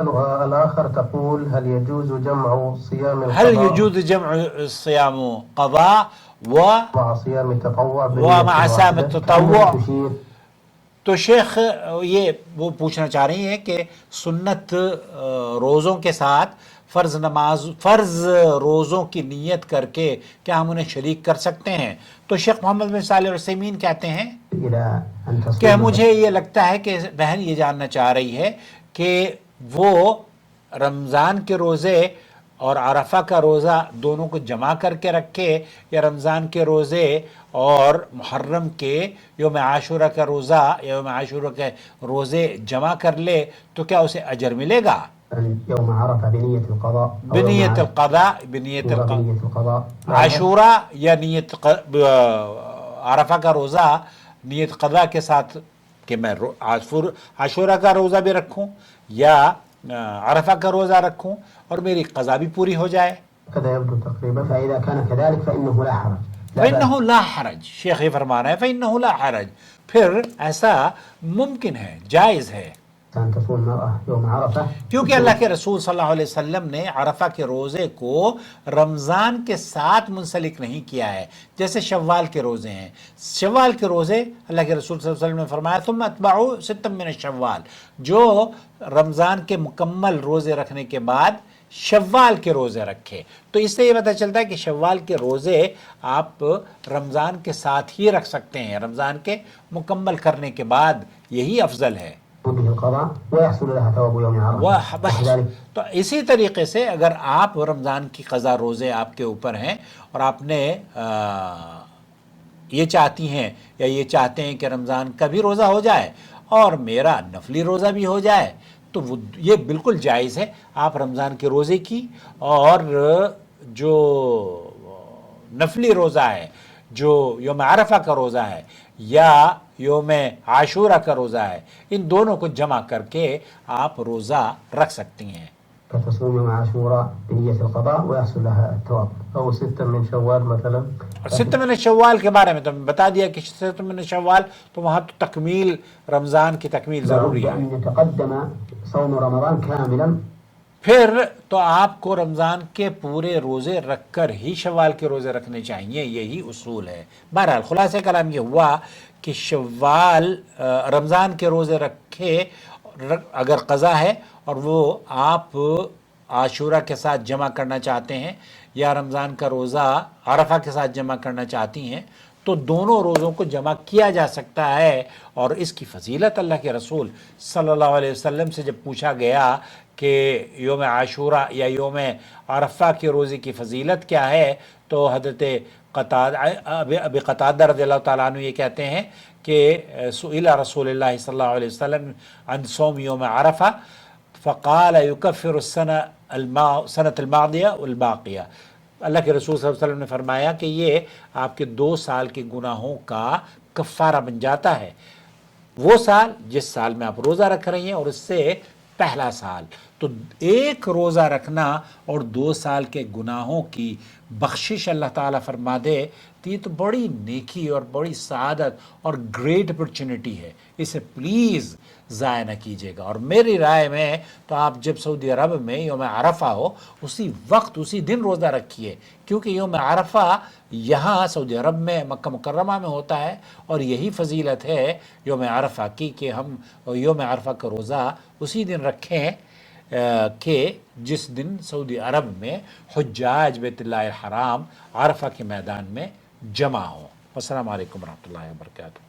الآخر تقول هل يجوز جمع صيام هل القضاء يجوز جمع صيام قضاء مع صيام التطوع ومع بنية صيام واحدة؟ التطوع؟ كأنها تشير تو شیخ یہ وہ پوچھنا چاہ رہی ہیں کہ سنت روزوں کے ساتھ فرض روزوں کی نیت کر کے کیا ہم انہیں شریک کر سکتے ہیں؟ تو شیخ محمد بن صالح عثیمین کہتے ہیں إلى أن کہ تصوم مجھے یہ لگتا ہے کہ بہن یہ جاننا چاہ رہی ہے کہ وہ رمضان کے روزے اور عرفہ کا روزہ دونوں کو جمع کر کے رکھے، یا رمضان کے روزے اور محرم کے یوم عاشورہ کا روزہ یا یوم عاشورہ کے روزے جمع کر لے تو کیا اسے اجر ملے گا؟ يوم عرفة بنية القضاء أو يوم بنیت القضاء، بنیت بنية القضاء عاشورہ یا نیت عرفہ کا روزہ نیت قضا کے ساتھ کہ میں عاشورہ کا روزہ بھی رکھوں یا عرفہ کا روزہ رکھوں اور میری قضا بھی پوری ہو جائے۔ كذا يبدو تقريبا. فإذا كان كذلك فإنه لا حرج. فإنه لا حرج، شیخ یہ فرما رہے ہیں فإنه لا حرج، پھر ایسا ممکن ہے، جائز ہے، أن تصوم المرأة يوم عرفة کیونکہ اللہ کے رسول صلی اللہ علیہ وسلم نے عرفہ کے روزے کو رمضان کے ساتھ منسلک نہیں کیا ہے جیسے شوال کے روزے ہیں۔ شوال کے روزے اللہ کے رسول صلی اللہ علیہ وسلم نے فرمایا ثم اتبعوا ستا من الشوال، جو رمضان کے مکمل روزے رکھنے کے بعد شوال کے روزے رکھے۔ تو اس سے یہ پتہ چلتا ہے کہ شوال کے روزے آپ رمضان کے ساتھ ہی رکھ سکتے ہیں، رمضان کے مکمل کرنے کے بعد یہی افضل ہے۔ به القضاء ويحصل لها ثواب يوم عرفة. وكذلك تو اسی طریقے سے اگر آپ رمضان کی قضا روزے آپ کے اوپر ہیں اور آپ نے یہ چاہتی ہیں یا یہ چاہتے ہیں کہ رمضان کا بھی روزہ ہو جائے اور میرا نفلی روزہ بھی ہو جائے تو وہ یہ بالکل جائز ہے۔ آپ رمضان کے روزے کی اور جو نفلی روزہ ہے جو یوم عرفہ کا روزہ ہے یا یوم عاشورہ کا روزہ ہے، ان دونوں کو جمع کر کے آپ روزہ رکھ سکتی ہیں۔ كتصوم يوم عاشوراء بنية القضاء ويحصل لها الثواب، أو 6 من شوال مثلا. اور ست من شوال کے بارے میں تو بتا دیا کہ ست من شوال تو وہاں تو تکمیل رمضان کی تکمیل ضروری ہے۔ أن يتقدم صوم رمضان كاملا. پھر تو آپ کو رمضان کے پورے روزے رکھ کر ہی شوال کے روزے رکھنے چاہیے، یہی اصول ہے۔ بہرحال خلاصہ کلام یہ ہوا کہ شوال رمضان کے روزے رکھے اگر قضا ہے اور وہ آپ عاشورہ کے ساتھ جمع کرنا چاہتے ہیں یا رمضان کا روزہ عرفہ کے ساتھ جمع کرنا چاہتی ہیں تو دونوں روزوں کو جمع کیا جا سکتا ہے۔ اور اس کی فضیلت اللہ کے رسول صلی اللہ علیہ وسلم سے جب پوچھا گیا کہ یوم عاشورہ یا یوم عرفہ کے روزے کی فضیلت کیا ہے تو حضرت ابی قتادہ رضی اللہ تعالیٰ عنہ یہ کہتے ہیں کہ سئل رسول اللہ صلی اللہ علیہ وسلم عن صوم یوم عرفہ فقال یکفر السنة الماضیہ والباقیہ۔ اللہ کے رسول صلی اللہ علیہ وسلم نے فرمایا کہ یہ آپ کے 2 سال کے گناہوں کا کفارہ بن جاتا ہے، وہ سال جس سال میں آپ روزہ رکھ رہی ہیں اور اس سے پہلا سال۔ تو ایک روزہ رکھنا اور 2 سال کے گناہوں کی بخشش اللہ تعالیٰ فرما دے تو یہ تو بڑی نیکی اور بڑی سعادت اور گریٹ اپرچونٹی ہے، اسے پلیز ضائع نہ کیجیے گا۔ اور میری رائے میں تو آپ جب سعودی عرب میں یوم عرفہ ہو اسی وقت اسی دن روزہ رکھیے، کیونکہ یوم عرفہ یہاں سعودی عرب میں مکہ مکرمہ میں ہوتا ہے، اور یہی فضیلت ہے یوم عرفہ کی کہ ہم یوم عرفہ کا روزہ اسی دن رکھیں کہ جس دن سعودی عرب میں حجاج بیت اللہ الحرام عرفہ کے میدان میں جمع ہوں۔ السلام علیکم ورحمۃ اللہ وبرکاتہ۔